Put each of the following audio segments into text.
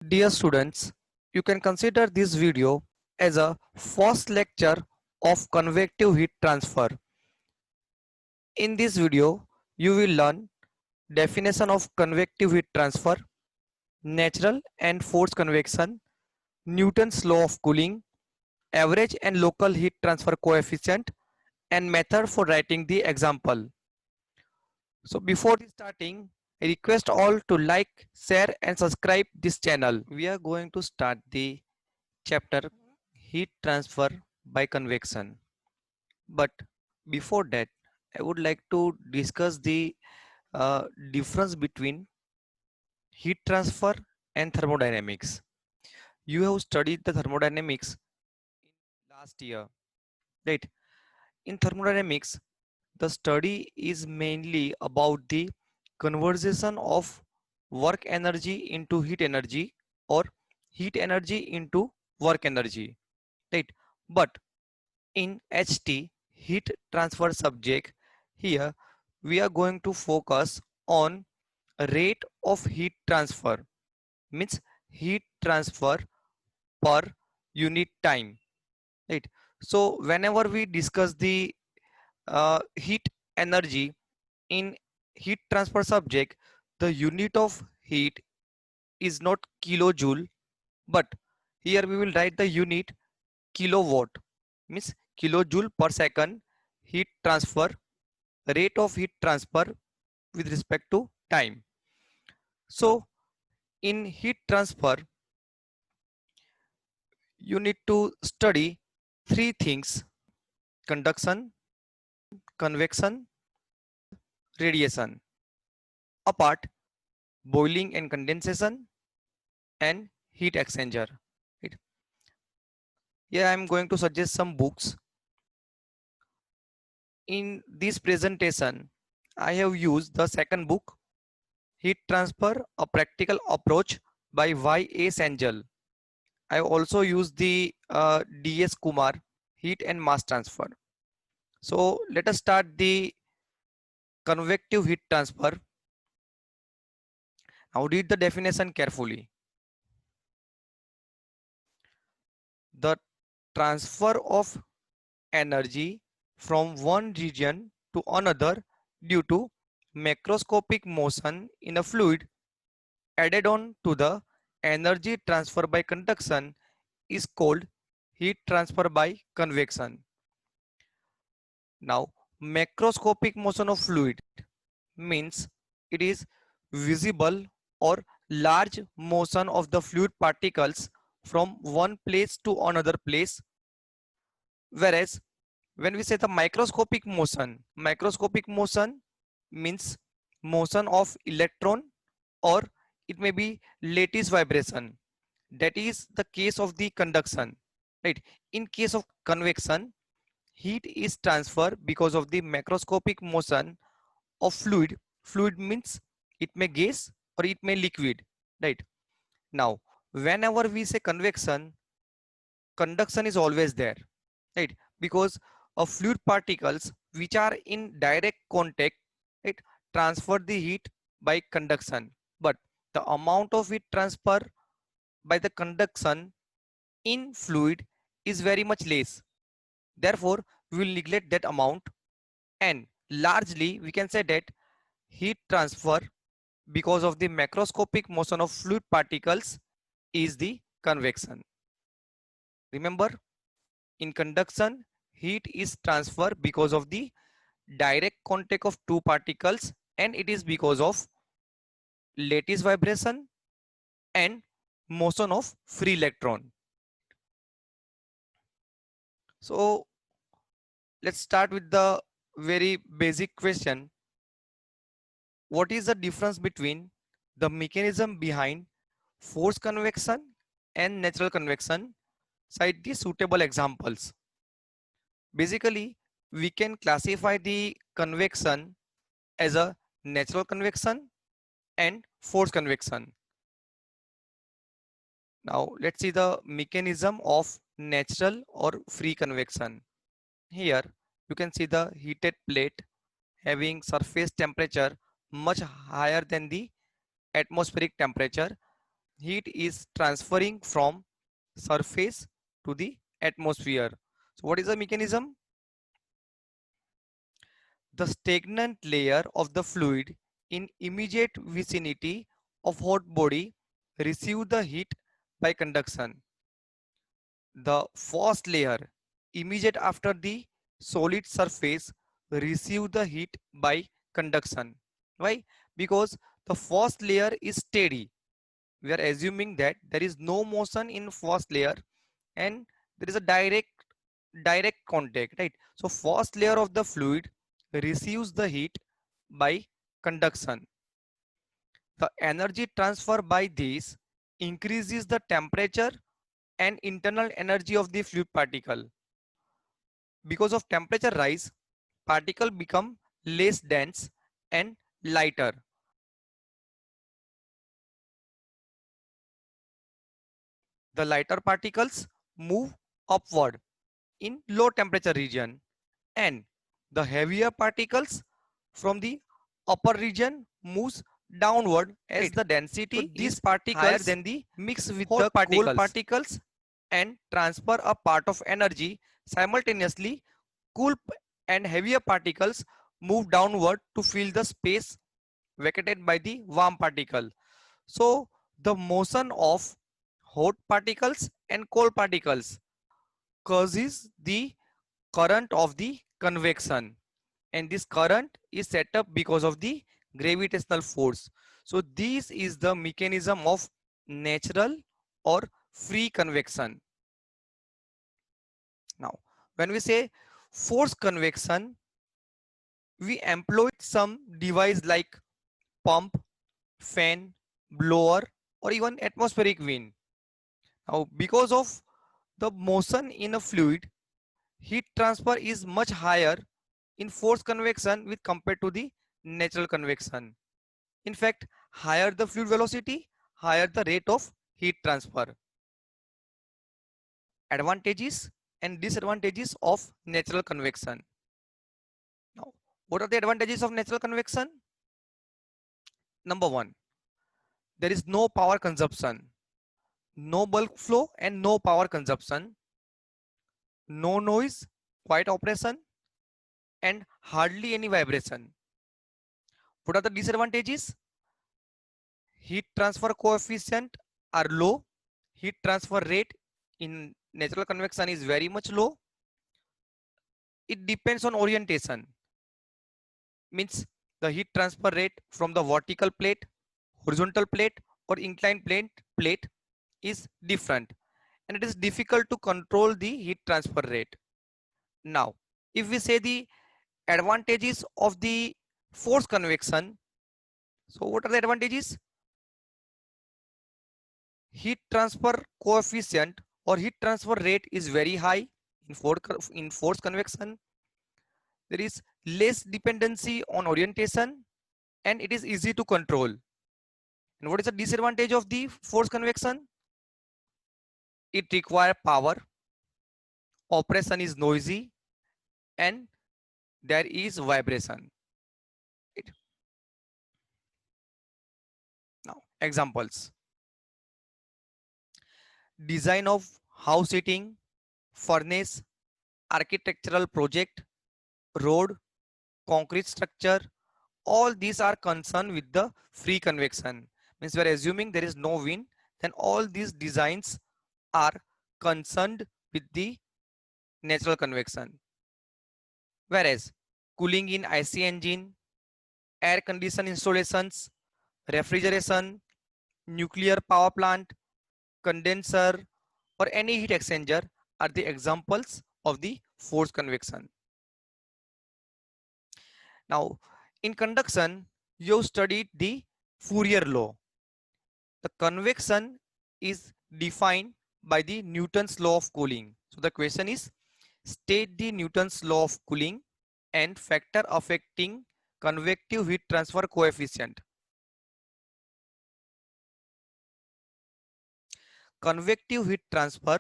Dear students, you can consider this video as a first lecture of convective heat transfer. In this video, you will learn definition of convective heat transfer, natural and forced convection, Newton's law of cooling, average and local heat transfer coefficient, and method for writing the example. So before starting, I request all to like, share and subscribe this channel. We are going to start the chapter heat transfer by convection. But before that, I would like to discuss the difference between heat transfer and thermodynamics. You have studied the thermodynamics last year, right? In thermodynamics, the study is mainly about the conversion of work energy into heat energy or heat energy into work energy, right? But in HT, heat transfer subject, here we are going to focus on rate of heat transfer, means heat transfer per unit time, right? So whenever we discuss the heat energy in heat transfer subject, the unit of heat is not kilojoule, but here we will write the unit kilowatt, means kilojoule per second heat transfer, rate of heat transfer with respect to time. So in heat transfer, you need to study three things: conduction, convection, radiation. Apart, boiling and condensation and heat exchanger. Right? Here I am going to suggest some books. In this presentation, I have used the second book, Heat Transfer, A Practical Approach by Y.A. Sangel. I have also used the D.S. Kumar, Heat and Mass Transfer. So let us start the convective heat transfer. Now read the definition carefully. The transfer of energy from one region to another due to macroscopic motion in a fluid added on to the energy transfer by conduction is called heat transfer by convection. Now, macroscopic motion of fluid means it is visible or large motion of the fluid particles from one place to another place, whereas when we say the microscopic motion means motion of electron, or it may be lattice vibration. That is the case of the conduction, right? In case of convection, heat is transferred because of the macroscopic motion of fluid. Fluid means it may gas or it may liquid, right? Now, whenever we say convection, conduction is always there, right? Because of fluid particles which are in direct contact, right, transfer the heat by conduction, but the amount of heat transfer by the conduction in fluid is very much less. Therefore, we will neglect that amount, and largely we can say that heat transfer because of the macroscopic motion of fluid particles is the convection. Remember, in conduction, heat is transferred because of the direct contact of two particles, and it is because of lattice vibration and motion of free electron. So let's start with the very basic question. What is the difference between the mechanism behind forced convection and natural convection? Cite the suitable examples. Basically, we can classify the convection as a natural convection and forced convection. Now let's see the mechanism of natural or free convection. Here you can see the heated plate having surface temperature much higher than the atmospheric temperature. heat is transferring from surface to the atmosphere. So what is the mechanism? The stagnant layer of the fluid in immediate vicinity of hot body receive the heat by conduction. The first layer immediate after the solid surface receive the heat by conduction. Why? Because the first layer is steady. We are assuming that there is no motion in first layer and there is a direct contact, right? So first layer of the fluid receives the heat by conduction. The energy transfer by this increases the temperature and internal energy of the fluid particle. Because of temperature rise, particle become less dense and lighter. The lighter particles move upward in low temperature region, and the heavier particles from the upper region moves downward as the density is higher than the mix with the cold particles and transfer a part of energy. Simultaneously, cool and heavier particles move downward to fill the space vacated by the warm particle. So the motion of hot particles and cold particles causes the current of the convection, and this current is set up because of the gravitational force. So this is the mechanism of natural or free convection. Now when we say forced convection, we employ some device like pump, fan, blower, or even atmospheric wind. Now because of the motion in a fluid, heat transfer is much higher in forced convection with compared to the natural convection. In fact, higher the fluid velocity, higher the rate of heat transfer. Advantages and disadvantages of natural convection. Now, what are the advantages of natural convection? Number one, there is no power consumption, no bulk flow and no power consumption, no noise, quiet operation, and hardly any vibration. What are the disadvantages? Heat transfer coefficient are low. Heat transfer rate in natural convection is very much low. It depends on orientation. Means the heat transfer rate from the vertical plate, horizontal plate, or inclined plate is different, and it is difficult to control the heat transfer rate. Now, if we say the advantages of the forced convection, so what are the advantages? Heat transfer coefficient or heat transfer rate is very high in forced convection. There is less dependency on orientation and it is easy to control. And what is the disadvantage of the forced convection? It requires power, operation is noisy, and there is vibration. Right. Now, examples. Design of house heating, furnace, architectural project, road, concrete structure, all these are concerned with the free convection. Means we are assuming there is no wind, then all these designs are concerned with the natural convection. Whereas cooling in IC engine, air condition installations, refrigeration, nuclear power plant, condenser, or any heat exchanger are the examples of the forced convection. Now, in conduction, you studied the Fourier law. The convection is defined by the Newton's law of cooling. So the question is, state the Newton's law of cooling and factor affecting convective heat transfer coefficient. Convective heat transfer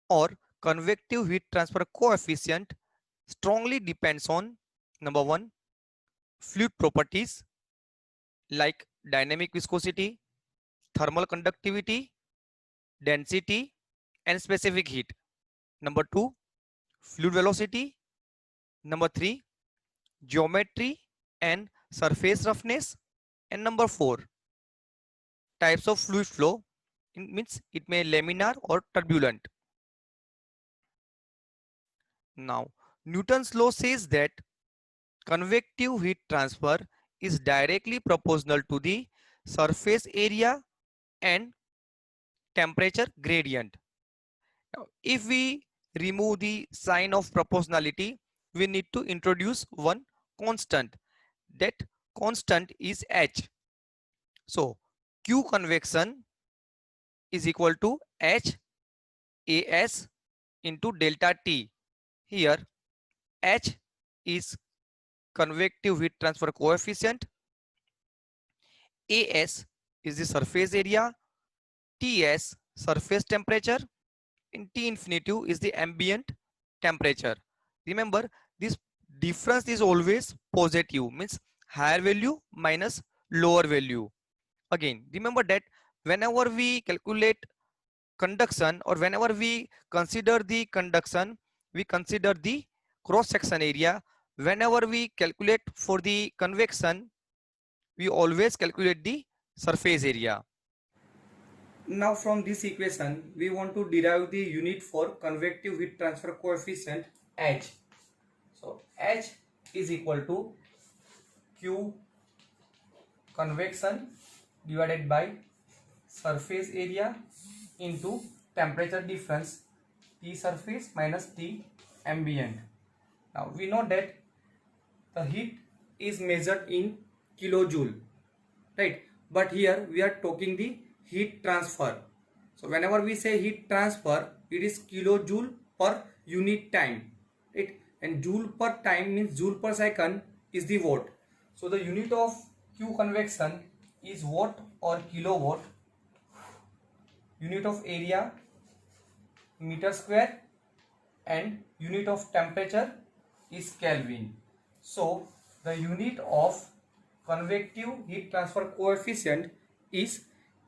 or convective heat transfer coefficient strongly depends on number one, fluid properties like dynamic viscosity, thermal conductivity, density, and specific heat. Number 2, fluid velocity. Number 3, geometry and surface roughness. And number 4, types of fluid flow. It means it may laminar or turbulent. Now, Newton's law says that convective heat transfer is directly proportional to the surface area and temperature gradient. Now, if we remove the sign of proportionality, we need to introduce one constant. That constant is H. So, Q convection is equal to H AS into delta T. Here, H is convective heat transfer coefficient, AS is the surface area, TS surface temperature, and T infinitive is the ambient temperature. Remember, this difference is always positive, means higher value minus lower value. Again, remember that whenever we calculate conduction or whenever we consider the conduction, we consider the cross section area. Whenever we calculate for the convection, we always calculate the surface area. Now from this equation, we want to derive the unit for convective heat transfer coefficient H. So H is equal to Q convection divided by surface area into temperature difference T surface minus T ambient. Now we know that the heat is measured in kilojoule, right? But here we are talking the heat transfer. So whenever we say heat transfer, it is kilojoule per unit time, right? And joule per time means joule per second is the watt. So the unit of Q convection is watt or kilowatt. Unit of area meter square, and unit of temperature is Kelvin. So the unit of convective heat transfer coefficient is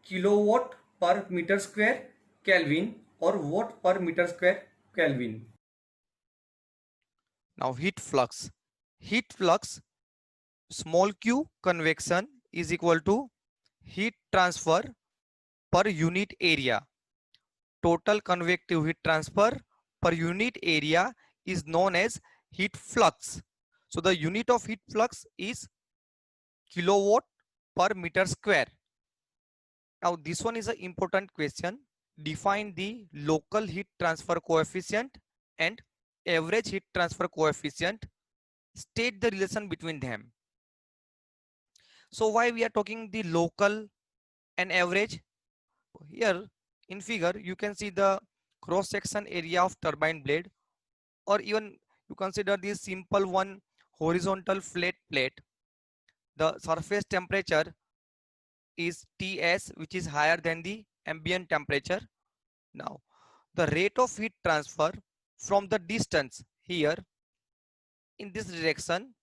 kilowatt per meter square Kelvin or watt per meter square Kelvin. Now heat flux. Heat flux small q convection is equal to heat transfer per unit area. Total convective heat transfer per unit area is known as heat flux. So the unit of heat flux is kilowatt per meter square. Now this one is an important question. Define the local heat transfer coefficient and average heat transfer coefficient. State the relation between them. So why we are talking the local and average? Here in figure you can see the cross section area of turbine blade, or even you consider this simple one horizontal flat plate. The surface temperature is Ts, which is higher than the ambient temperature. Now the rate of heat transfer from the distance here in this direction,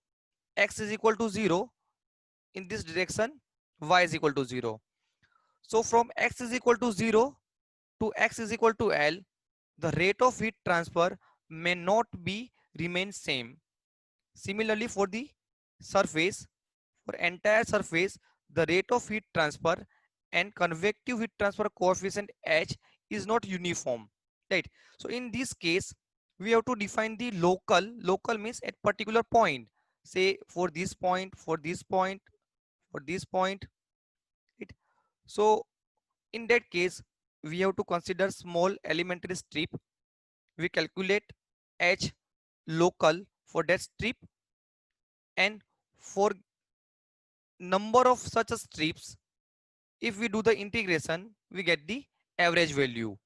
x is equal to 0, in this direction y is equal to 0. So from x is equal to 0 to x is equal to L, the rate of heat transfer may not be remain same. Similarly for the surface, for entire surface, the rate of heat transfer and convective heat transfer coefficient H is not uniform, right? So in this case, we have to define the local means at particular point, say for this point, for this point, for this point, right? So in that case, we have to consider small elementary strip. We calculate H local for that strip, and for number of such strips, if we do the integration, we get the average value.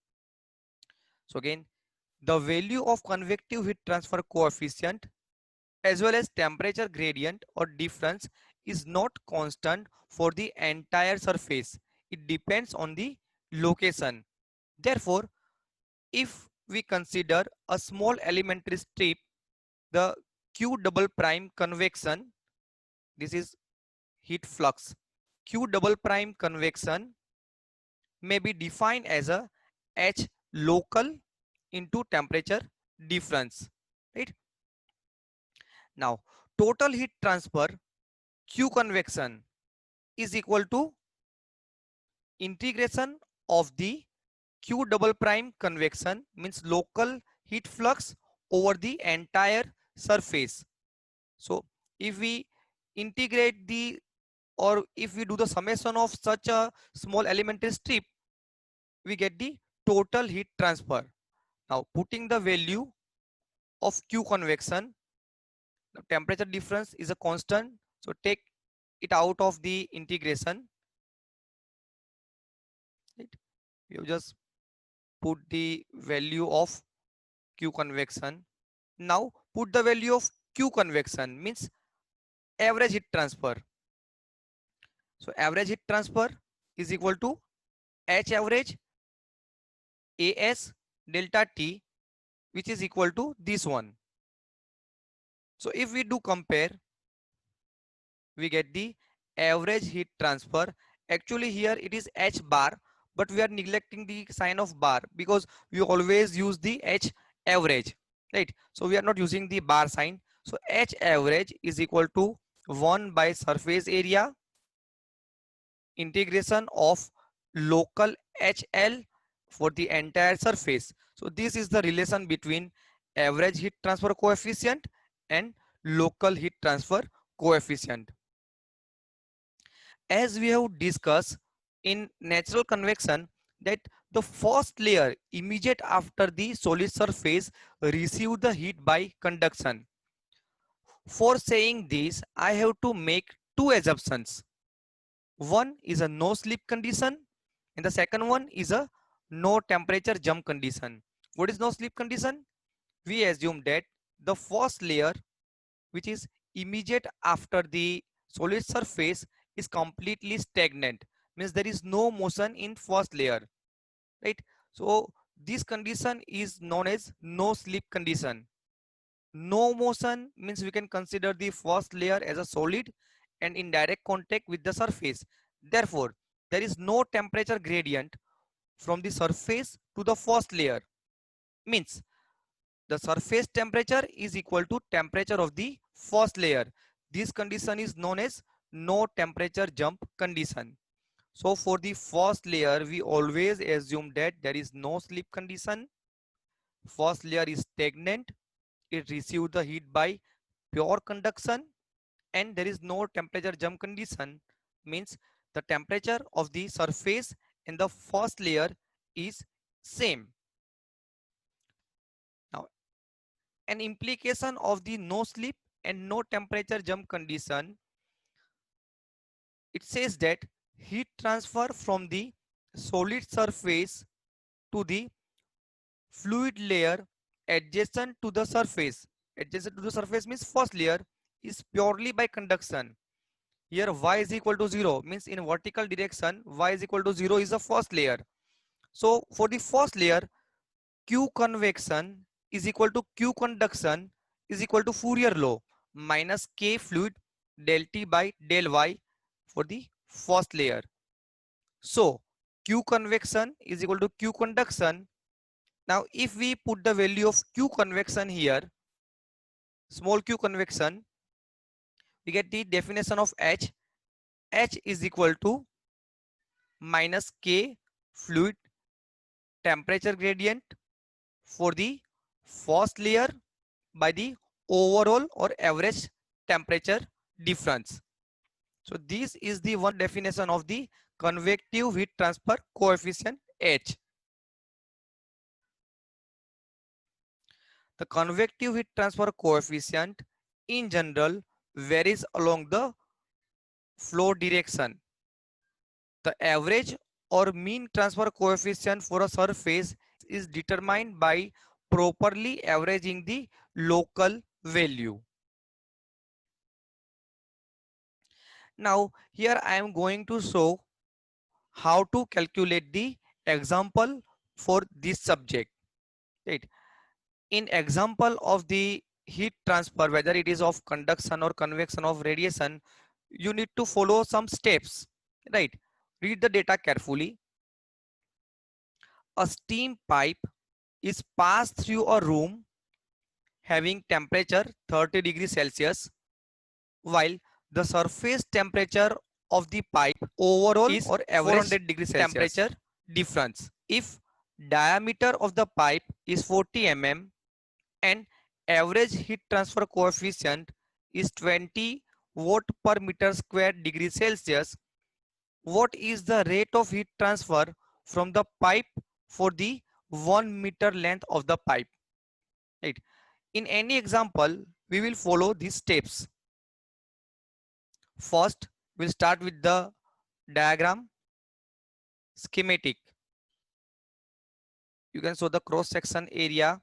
So again, the value of convective heat transfer coefficient as well as temperature gradient or difference is not constant for the entire surface. It depends on the location. Therefore, if we consider a small elementary strip, the Q double prime convection, this is heat flux, Q double prime convection may be defined as a H local into temperature difference, right? Now, total heat transfer Q convection is equal to integration of the Q double prime convection, means local heat flux over the entire surface. So if we integrate the, or if we do the summation of such a small elementary strip, we get the total heat transfer. Now putting the value of Q convection, the temperature difference is a constant, so take it out of the integration, right? You just put the value of Q convection. Now put the value of Q convection, means average heat transfer. So average heat transfer is equal to H average AS delta T, which is equal to this one. So if we do compare, we get the average heat transfer. Actually here it is H bar, but we are neglecting the sign of bar because we always use the H average, right? So we are not using the bar sign. So H average is equal to 1 by surface area integration of local HL for the entire surface. So this is the relation between average heat transfer coefficient and local heat transfer coefficient. As we have discussed in natural convection, that the first layer immediate after the solid surface receive the heat by conduction. For saying this, I have to make two assumptions. One is a no slip condition and the second one is a no temperature jump condition. What is no slip condition? We assume that the first layer, which is immediate after the solid surface, is completely stagnant, means there is no motion in first layer, right? So this condition is known as no slip condition. No motion means we can consider the first layer as a solid and in direct contact with the surface. Therefore, there is no temperature gradient from the surface to the first layer. Means the surface temperature is equal to temperature of the first layer. This condition is known as no temperature jump condition. So for the first layer, we always assume that there is no slip condition. First layer is stagnant. It receives the heat by pure conduction and there is no temperature jump condition, means the temperature of the surface in the first layer is same. Now an implication of the no slip and no temperature jump condition, it says that heat transfer from the solid surface to the fluid layer adjacent to the surface. Adjacent to the surface means first layer is purely by conduction. Here y is equal to 0 means in vertical direction y is equal to 0 is the first layer. So for the first layer, Q convection is equal to Q conduction is equal to Fourier law minus K fluid del T by del Y for the first layer. So Q convection is equal to Q conduction. Now if we put the value of Q convection here, small q convection, we get the definition of H. H is equal to minus K fluid temperature gradient for the first layer by the overall or average temperature difference. So this is the one definition of the convective heat transfer coefficient H. The convective heat transfer coefficient in general varies along the flow direction. The average or mean transfer coefficient for a surface is determined by properly averaging the local value. Now here I am going to show how to calculate the example for this subject, right? In example of the heat transfer, whether it is of conduction or convection of radiation, you need to follow some steps, right? Read the data carefully. A steam pipe is passed through a room having temperature 30 degrees Celsius, while the surface temperature of the pipe overall is or average 400 degrees Celsius. temperature Difference: if diameter of the pipe is 40 mm and average heat transfer coefficient is 20 watt per meter square degree Celsius, what is the rate of heat transfer from the pipe for the 1 meter length of the pipe? Right. In any example, we will follow these steps. First, we'll start with the diagram schematic. You can show the cross section area.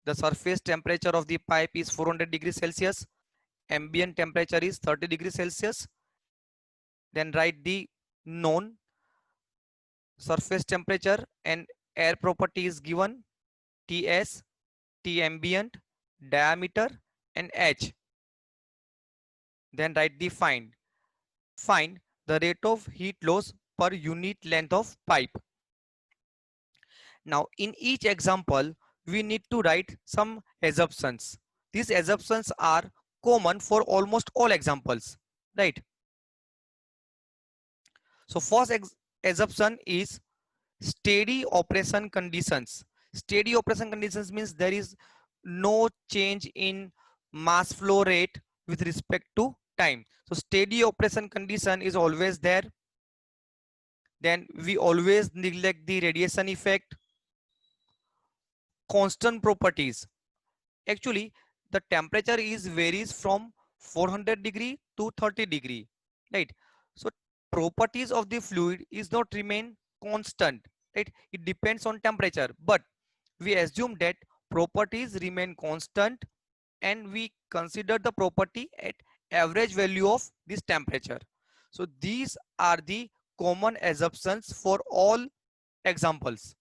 The surface temperature of the pipe is 400 degrees Celsius. Ambient temperature is 30 degrees Celsius. Then write the known surface temperature and air property is given: Ts, T ambient, diameter and H. Then write the find the rate of heat loss per unit length of pipe. Now in each example we need to write some assumptions. These assumptions are common for almost all examples, right? So first assumption is steady operation conditions. Steady operation conditions means there is no change in mass flow rate with respect to time. So steady operation condition is always there. Then we always neglect the radiation effect. Constant properties: actually the temperature is varies from 400 degree to 30 degree, right? So properties of the fluid is not remain constant, right? It depends on temperature, but we assume that properties remain constant and we consider the property at average value of this temperature. So these are the common assumptions for all examples.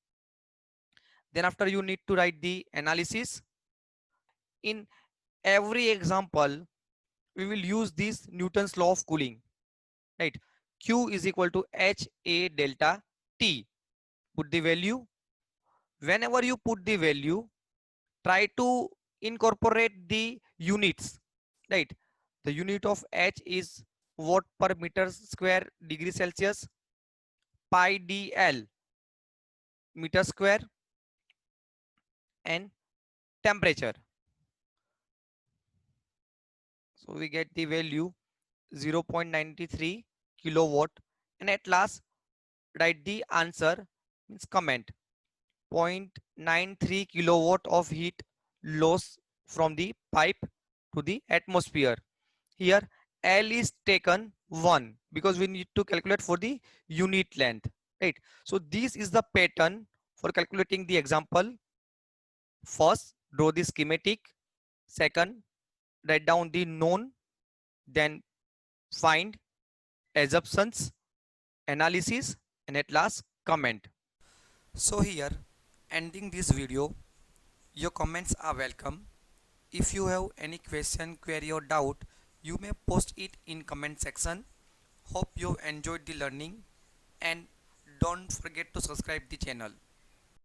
Then after you need to write the analysis. In every example we will use this Newton's law of cooling, right? Q is equal to H A delta T. Put the value. Whenever you put the value, try to incorporate the units, right? The unit of H is watt per meter square degree Celsius. Pi dl meter square. And temperature, so we get the value 0.93 kilowatt. And at last write the answer, means comment: 0.93 kilowatt of heat loss from the pipe to the atmosphere. Here L is taken 1 because we need to calculate for the unit length, right? So this is the pattern for calculating the example. First, draw the schematic. Second, write down the known. Then find assumptions, analysis, and at last comment. So here, ending this video, your comments are welcome. If you have any question, query or doubt, you may post it in comment section. Hope you enjoyed the learning and don't forget to subscribe the channel.